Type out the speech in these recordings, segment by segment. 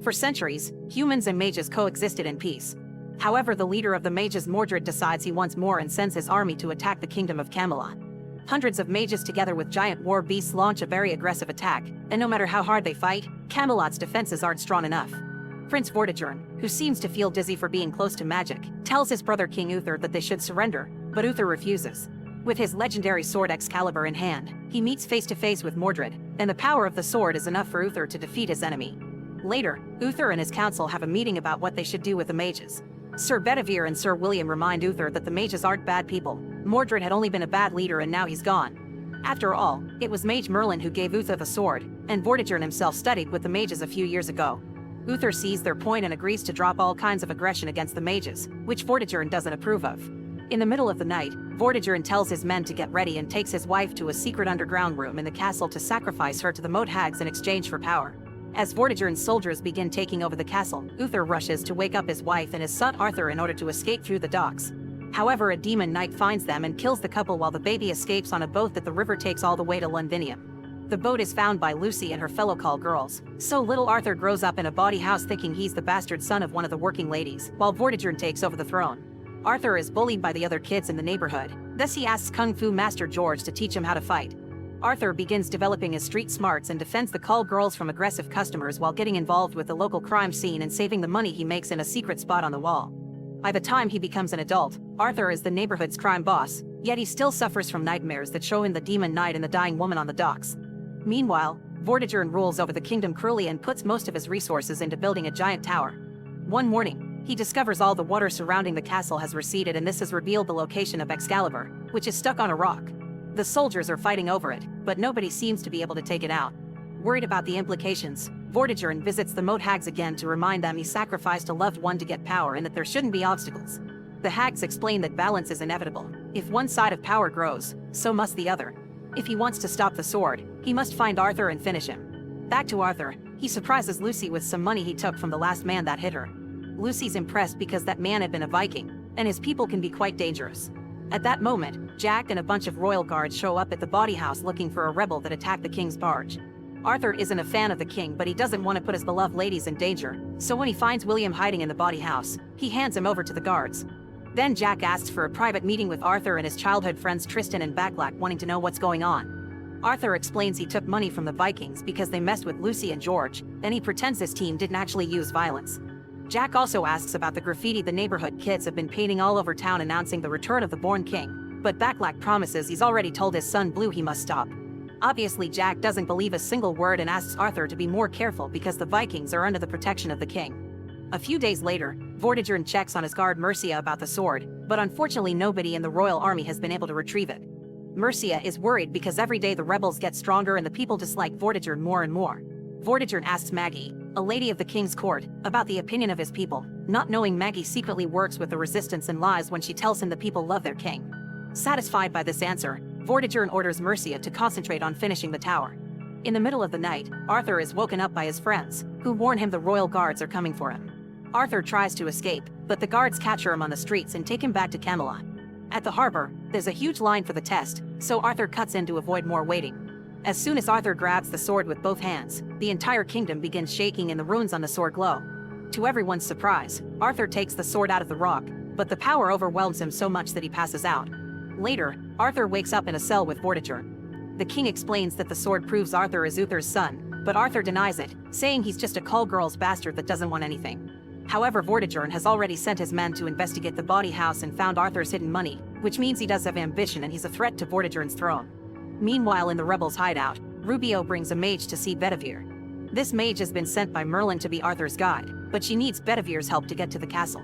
For centuries, humans and mages coexisted in peace. However, the leader of the mages, Mordred, decides he wants more and sends his army to attack the kingdom of Camelot. Hundreds of mages together with giant war beasts launch a very aggressive attack, and no matter how hard they fight, Camelot's defenses aren't strong enough. Prince Vortigern, who seems to feel dizzy for being close to magic, tells his brother King Uther that they should surrender, but Uther refuses. With his legendary sword Excalibur in hand, he meets face to face with Mordred, and the power of the sword is enough for Uther to defeat his enemy. Later, Uther and his council have a meeting about what they should do with the mages. Sir Bedivere and Sir William remind Uther that the mages aren't bad people. Mordred had only been a bad leader and now he's gone. After all, it was Mage Merlin who gave Uther the sword, and Vortigern himself studied with the mages a few years ago. Uther sees their point and agrees to drop all kinds of aggression against the mages, which Vortigern doesn't approve of. In the middle of the night, Vortigern tells his men to get ready and takes his wife to a secret underground room in the castle to sacrifice her to the moat hags in exchange for power. As Vortigern's soldiers begin taking over the castle, Uther rushes to wake up his wife and his son Arthur in order to escape through the docks. However, a demon knight finds them and kills the couple while the baby escapes on a boat that the river takes all the way to Londinium. The boat is found by Lucy and her fellow call girls, so little Arthur grows up in a bawdy house thinking he's the bastard son of one of the working ladies, while Vortigern takes over the throne. Arthur is bullied by the other kids in the neighborhood, thus he asks Kung Fu Master George to teach him how to fight. Arthur begins developing his street smarts and defends the call girls from aggressive customers while getting involved with the local crime scene and saving the money he makes in a secret spot on the wall. By the time he becomes an adult, Arthur is the neighborhood's crime boss, yet he still suffers from nightmares that show him the demon knight and the dying woman on the docks. Meanwhile, Vortigern rules over the kingdom cruelly and puts most of his resources into building a giant tower. One morning, he discovers all the water surrounding the castle has receded, and this has revealed the location of Excalibur, which is stuck on a rock. The soldiers are fighting over it, but nobody seems to be able to take it out. Worried about the implications, Vortigern visits the moat hags again to remind them he sacrificed a loved one to get power and that there shouldn't be obstacles. The hags explain that balance is inevitable. If one side of power grows, so must the other. If he wants to stop the sword, he must find Arthur and finish him. Back to Arthur, he surprises Lucy with some money he took from the last man that hit her. Lucy's impressed because that man had been a Viking, and his people can be quite dangerous. At that moment, Jack and a bunch of royal guards show up at the bawdy house looking for a rebel that attacked the king's barge. Arthur isn't a fan of the king, but he doesn't want to put his beloved ladies in danger, so when he finds William hiding in the bawdy house, he hands him over to the guards. Then Jack asks for a private meeting with Arthur and his childhood friends Tristan and Backlack, wanting to know what's going on. Arthur explains he took money from the Vikings because they messed with Lucy and George, then he pretends his team didn't actually use violence. Jack also asks about the graffiti the neighborhood kids have been painting all over town announcing the return of the born king, but Backlack promises he's already told his son Blue he must stop. Obviously, Jack doesn't believe a single word and asks Arthur to be more careful because the Vikings are under the protection of the king. A few days later, Vortigern checks on his guard Mercia about the sword, but unfortunately nobody in the royal army has been able to retrieve it. Mercia is worried because every day the rebels get stronger and the people dislike Vortigern more and more. Vortigern asks Maggie, a lady of the king's court, about the opinion of his people, not knowing Maggie secretly works with the resistance and lies when she tells him the people love their king. Satisfied by this answer, Vortigern orders Mercia to concentrate on finishing the tower. In the middle of the night, Arthur is woken up by his friends, who warn him the royal guards are coming for him. Arthur tries to escape, but the guards capture him on the streets and take him back to Camelot. At the harbor, there's a huge line for the test, so Arthur cuts in to avoid more waiting. As soon as Arthur grabs the sword with both hands, the entire kingdom begins shaking and the runes on the sword glow. To everyone's surprise, Arthur takes the sword out of the rock, but the power overwhelms him so much that he passes out. Later, Arthur wakes up in a cell with Vortigern. The king explains that the sword proves Arthur is Uther's son, but Arthur denies it, saying he's just a call girl's bastard that doesn't want anything. However, Vortigern has already sent his men to investigate the bawdy house and found Arthur's hidden money, which means he does have ambition and he's a threat to Vortigern's throne. Meanwhile, in the rebels' hideout, Rubio brings a mage to see Bedivere. This mage has been sent by Merlin to be Arthur's guide, but she needs Bedivere's help to get to the castle.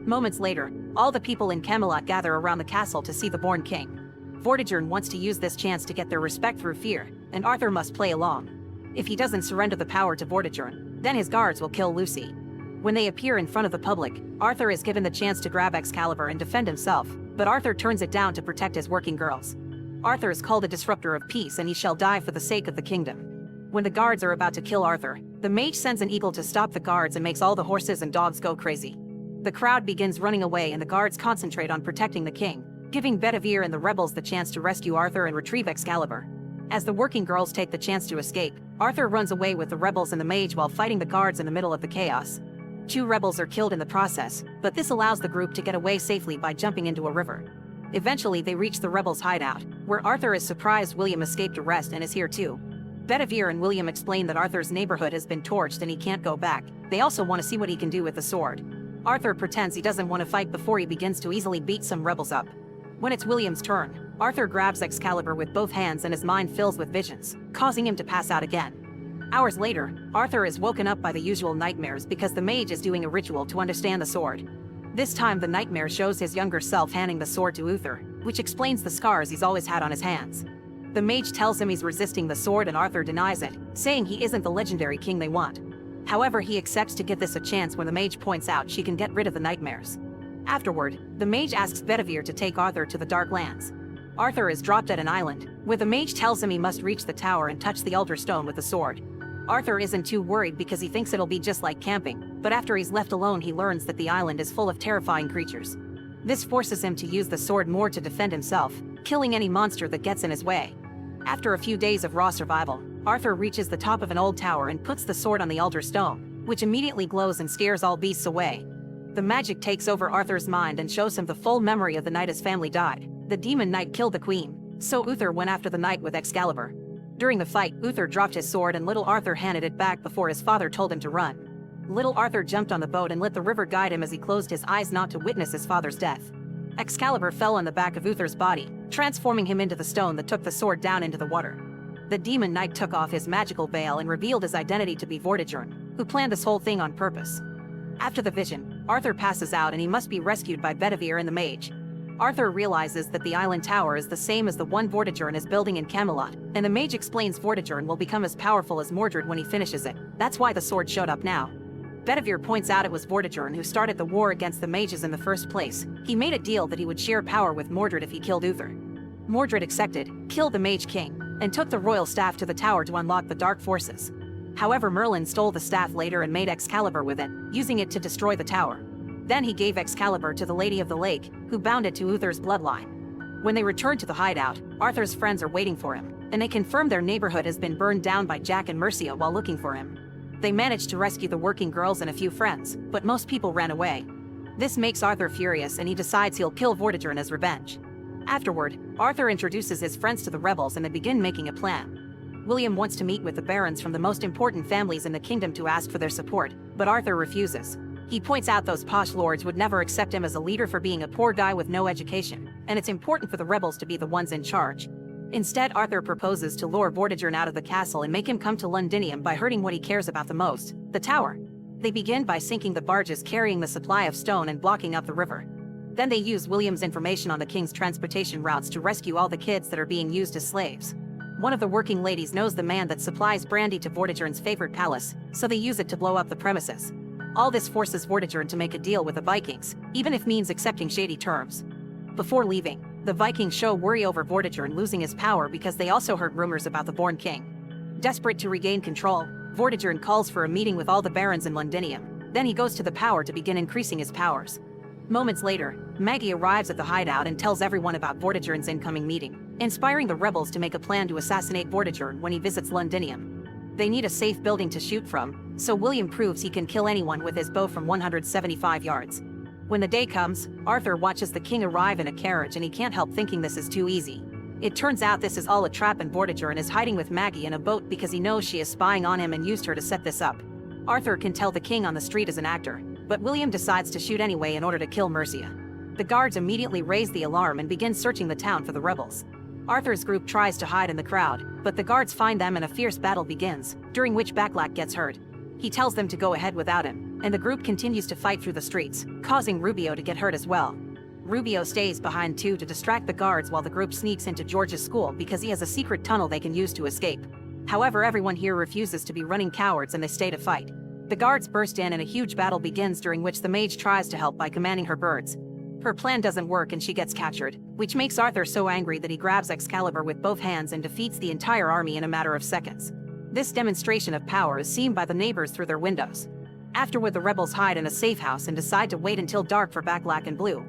Moments later, all the people in Camelot gather around the castle to see the born king. Vortigern wants to use this chance to get their respect through fear, and Arthur must play along. If he doesn't surrender the power to Vortigern, then his guards will kill Lucy. When they appear in front of the public, Arthur is given the chance to grab Excalibur and defend himself, but Arthur turns it down to protect his working girls. Arthur is called a disruptor of peace and he shall die for the sake of the kingdom. When the guards are about to kill Arthur, the mage sends an eagle to stop the guards and makes all the horses and dogs go crazy. The crowd begins running away and the guards concentrate on protecting the king, giving Bedivere and the rebels the chance to rescue Arthur and retrieve Excalibur. As the working girls take the chance to escape, Arthur runs away with the rebels and the mage while fighting the guards in the middle of the chaos. 2 rebels are killed in the process, but this allows the group to get away safely by jumping into a river. Eventually they reach the rebels' hideout, where Arthur is surprised William escaped arrest and is here too. Bedivere and William explain that Arthur's neighborhood has been torched and he can't go back. They also want to see what he can do with the sword. Arthur pretends he doesn't want to fight before he begins to easily beat some rebels up. When it's William's turn, Arthur grabs Excalibur with both hands and his mind fills with visions, causing him to pass out again. Hours later, Arthur is woken up by the usual nightmares because the mage is doing a ritual to understand the sword. This time the nightmare shows his younger self handing the sword to Uther, which explains the scars he's always had on his hands. The mage tells him he's resisting the sword and Arthur denies it, saying he isn't the legendary king they want. However, he accepts to give this a chance when the mage points out she can get rid of the nightmares. Afterward, the mage asks Bedivere to take Arthur to the Dark Lands. Arthur is dropped at an island, where the mage tells him he must reach the tower and touch the altar stone with the sword. Arthur isn't too worried because he thinks it'll be just like camping, but after he's left alone he learns that the island is full of terrifying creatures. This forces him to use the sword more to defend himself, killing any monster that gets in his way. After a few days of raw survival, Arthur reaches the top of an old tower and puts the sword on the altar stone, which immediately glows and scares all beasts away. The magic takes over Arthur's mind and shows him the full memory of the night his family died. The demon knight killed the queen, so Uther went after the knight with Excalibur. During the fight, Uther dropped his sword and little Arthur handed it back before his father told him to run. Little Arthur jumped on the boat and let the river guide him as he closed his eyes not to witness his father's death. Excalibur fell on the back of Uther's body, transforming him into the stone that took the sword down into the water. The demon knight took off his magical veil and revealed his identity to be Vortigern, who planned this whole thing on purpose. After the vision, Arthur passes out and he must be rescued by Bedivere and the mage. Arthur realizes that the island tower is the same as the one Vortigern is building in Camelot, and the mage explains Vortigern will become as powerful as Mordred when he finishes it. That's why the sword showed up now. Bedivere points out it was Vortigern who started the war against the mages in the first place. He made a deal that he would share power with Mordred if he killed Uther. Mordred accepted, killed the Mage King, and took the royal staff to the tower to unlock the dark forces. However, Merlin stole the staff later and made Excalibur with it, using it to destroy the tower. Then he gave Excalibur to the Lady of the Lake, who bound it to Uther's bloodline. When they return to the hideout, Arthur's friends are waiting for him, and they confirm their neighborhood has been burned down by Jack and Mercia while looking for him. They managed to rescue the working girls and a few friends, but most people ran away. This makes Arthur furious and he decides he'll kill Vortigern as revenge. Afterward, Arthur introduces his friends to the rebels and they begin making a plan. William wants to meet with the barons from the most important families in the kingdom to ask for their support, but Arthur refuses. He points out those posh lords would never accept him as a leader for being a poor guy with no education, and it's important for the rebels to be the ones in charge. Instead, Arthur proposes to lure Vortigern out of the castle and make him come to Londinium by hurting what he cares about the most, the tower. They begin by sinking the barges carrying the supply of stone and blocking up the river. Then they use William's information on the king's transportation routes to rescue all the kids that are being used as slaves. One of the working ladies knows the man that supplies brandy to Vortigern's favorite palace, so they use it to blow up the premises. All this forces Vortigern to make a deal with the Vikings, even if means accepting shady terms. Before leaving, the Vikings show worry over Vortigern losing his power because they also heard rumors about the Born King. Desperate to regain control, Vortigern calls for a meeting with all the barons in Londinium. Then he goes to the power to begin increasing his powers. Moments later, Maggie arrives at the hideout and tells everyone about Vortigern's incoming meeting, inspiring the rebels to make a plan to assassinate Vortigern when he visits Londinium. They need a safe building to shoot from, so William proves he can kill anyone with his bow from 175 yards. When the day comes, Arthur watches the king arrive in a carriage and he can't help thinking this is too easy. It turns out this is all a trap and Vortigern is hiding with Maggie in a boat because he knows she is spying on him and used her to set this up. Arthur can tell the king on the street is an actor, but William decides to shoot anyway in order to kill Mercia. The guards immediately raise the alarm and begin searching the town for the rebels. Arthur's group tries to hide in the crowd, but the guards find them and a fierce battle begins, during which Backlack gets hurt. He tells them to go ahead without him, and the group continues to fight through the streets, causing Rubio to get hurt as well. Rubio stays behind too to distract the guards while the group sneaks into George's school because he has a secret tunnel they can use to escape. However, everyone here refuses to be running cowards and they stay to fight. The guards burst in and a huge battle begins during which the mage tries to help by commanding her birds. Her plan doesn't work and she gets captured, which makes Arthur so angry that he grabs Excalibur with both hands and defeats the entire army in a matter of seconds. This demonstration of power is seen by the neighbors through their windows. Afterward, the rebels hide in a safe house and decide to wait until dark for Backlack and Blue.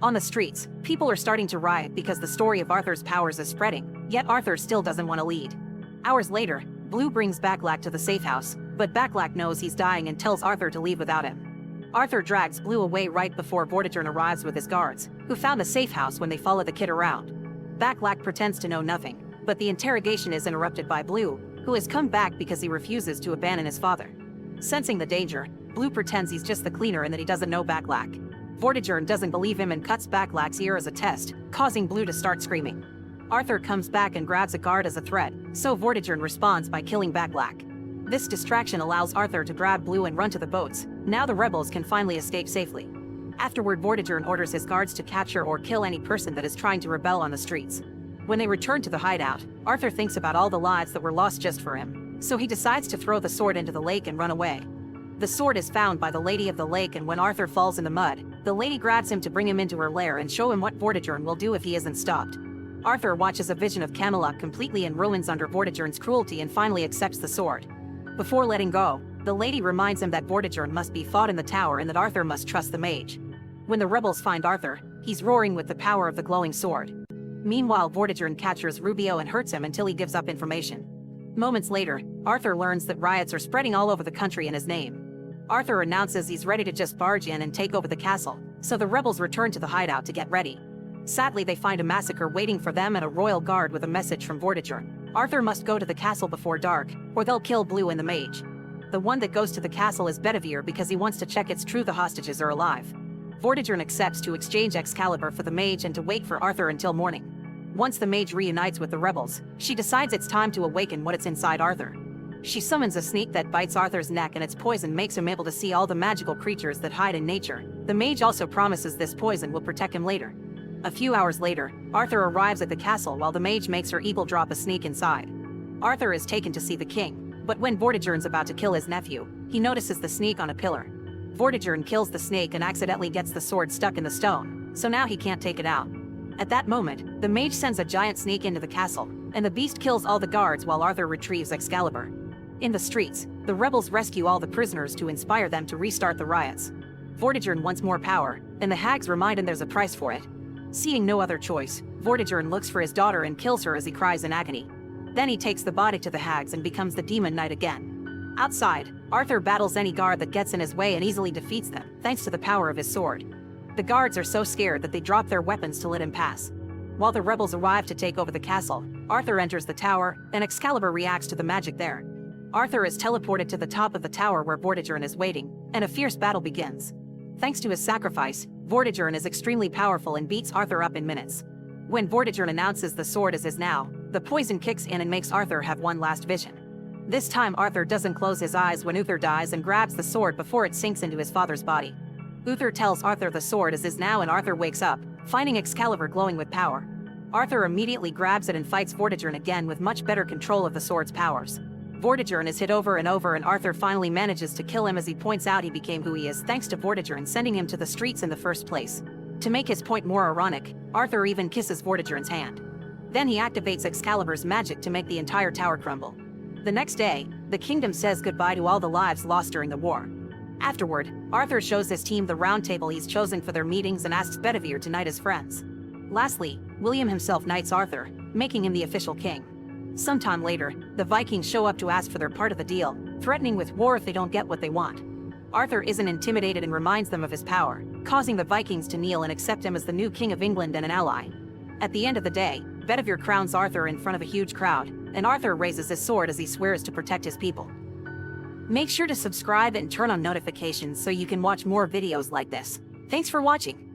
On the streets, people are starting to riot because the story of Arthur's powers is spreading. Yet Arthur still doesn't want to lead. Hours later, Blue brings Backlack to the safe house, but Backlack knows he's dying and tells Arthur to leave without him. Arthur drags Blue away right before Vortigern arrives with his guards, who found the safe house when they follow the kid around. Backlack pretends to know nothing, but the interrogation is interrupted by Blue, who has come back because he refuses to abandon his father. Sensing the danger, Blue pretends he's just the cleaner and that he doesn't know Backlack. Vortigern doesn't believe him and cuts Backlack's ear as a test, causing Blue to start screaming. Arthur comes back and grabs a guard as a threat, so Vortigern responds by killing Backlack. This distraction allows Arthur to grab Blue and run to the boats. Now the rebels can finally escape safely. Afterward, Vortigern orders his guards to capture or kill any person that is trying to rebel on the streets. When they return to the hideout, Arthur thinks about all the lives that were lost just for him, so he decides to throw the sword into the lake and run away. The sword is found by the Lady of the Lake, and when Arthur falls in the mud, the lady grabs him to bring him into her lair and show him what Vortigern will do if he isn't stopped. Arthur watches a vision of Camelot completely in ruins under Vortigern's cruelty and finally accepts the sword. Before letting go, the lady reminds him that Vortigern must be fought in the tower and that Arthur must trust the mage. When the rebels find Arthur, he's roaring with the power of the glowing sword. Meanwhile, Vortigern captures Rubio and hurts him until he gives up information. Moments later, Arthur learns that riots are spreading all over the country in his name. Arthur announces he's ready to just barge in and take over the castle, so the rebels return to the hideout to get ready. Sadly, they find a massacre waiting for them and a royal guard with a message from Vortigern. Arthur must go to the castle before dark, or they'll kill Blue and the mage. The one that goes to the castle is Bedivere because he wants to check it's true the hostages are alive. Vortigern accepts to exchange Excalibur for the mage and to wait for Arthur until morning. Once the mage reunites with the rebels, she decides it's time to awaken what's inside Arthur. She summons a snake that bites Arthur's neck, and its poison makes him able to see all the magical creatures that hide in nature. The mage also promises this poison will protect him later. A few hours later, Arthur arrives at the castle while the mage makes her evil drop a sneak inside. Arthur is taken to see the king, but when Vortigern's about to kill his nephew, he notices the sneak on a pillar. Vortigern kills the snake and accidentally gets the sword stuck in the stone, so now he can't take it out. At that moment, the mage sends a giant snake into the castle, and the beast kills all the guards while Arthur retrieves Excalibur. In the streets, the rebels rescue all the prisoners to inspire them to restart the riots. Vortigern wants more power, and the hags remind him there's a price for it. Seeing no other choice, Vortigern looks for his daughter and kills her as he cries in agony. Then he takes the body to the hags and becomes the Demon Knight again. Outside, Arthur battles any guard that gets in his way and easily defeats them, thanks to the power of his sword. The guards are so scared that they drop their weapons to let him pass. While the rebels arrive to take over the castle, Arthur enters the tower, and Excalibur reacts to the magic there. Arthur is teleported to the top of the tower where Vortigern is waiting, and a fierce battle begins. Thanks to his sacrifice, Vortigern is extremely powerful and beats Arthur up in minutes. When Vortigern announces the sword is his now, the poison kicks in and makes Arthur have one last vision. This time Arthur doesn't close his eyes when Uther dies and grabs the sword before it sinks into his father's body. Uther tells Arthur the sword is his now, and Arthur wakes up, finding Excalibur glowing with power. Arthur immediately grabs it and fights Vortigern again with much better control of the sword's powers. Vortigern is hit over and over, and Arthur finally manages to kill him as he points out he became who he is thanks to Vortigern sending him to the streets in the first place. To make his point more ironic, Arthur even kisses Vortigern's hand. Then he activates Excalibur's magic to make the entire tower crumble. The next day, the kingdom says goodbye to all the lives lost during the war. Afterward, Arthur shows his team the round table he's chosen for their meetings and asks Bedivere to knight his friends. Lastly, William himself knights Arthur, making him the official king. Sometime later, the Vikings show up to ask for their part of the deal, threatening with war if they don't get what they want. Arthur isn't intimidated and reminds them of his power, causing the Vikings to kneel and accept him as the new king of England and an ally. At the end of the day, Bedivere crowns Arthur in front of a huge crowd, and Arthur raises his sword as he swears to protect his people. Make sure to subscribe and turn on notifications so you can watch more videos like this. Thanks for watching.